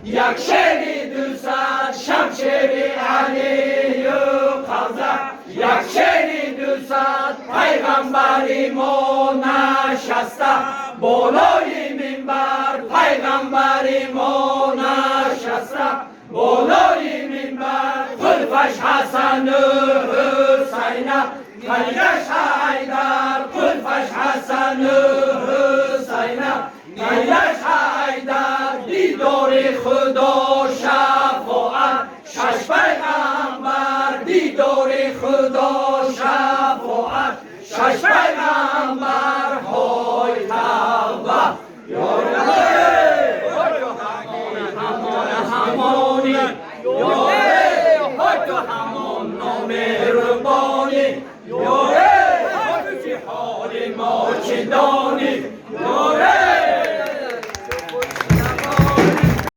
یک شیری دوست شمشیری علی و قوزه یک شیری دوست پیغمبری ما نشسته بالای منبر پیغمبری ما نشسته بالای منبر خلفش حسن و حسین قیدش حیدر خلفش حسن و حسین قیدش حیدر دیدار خدا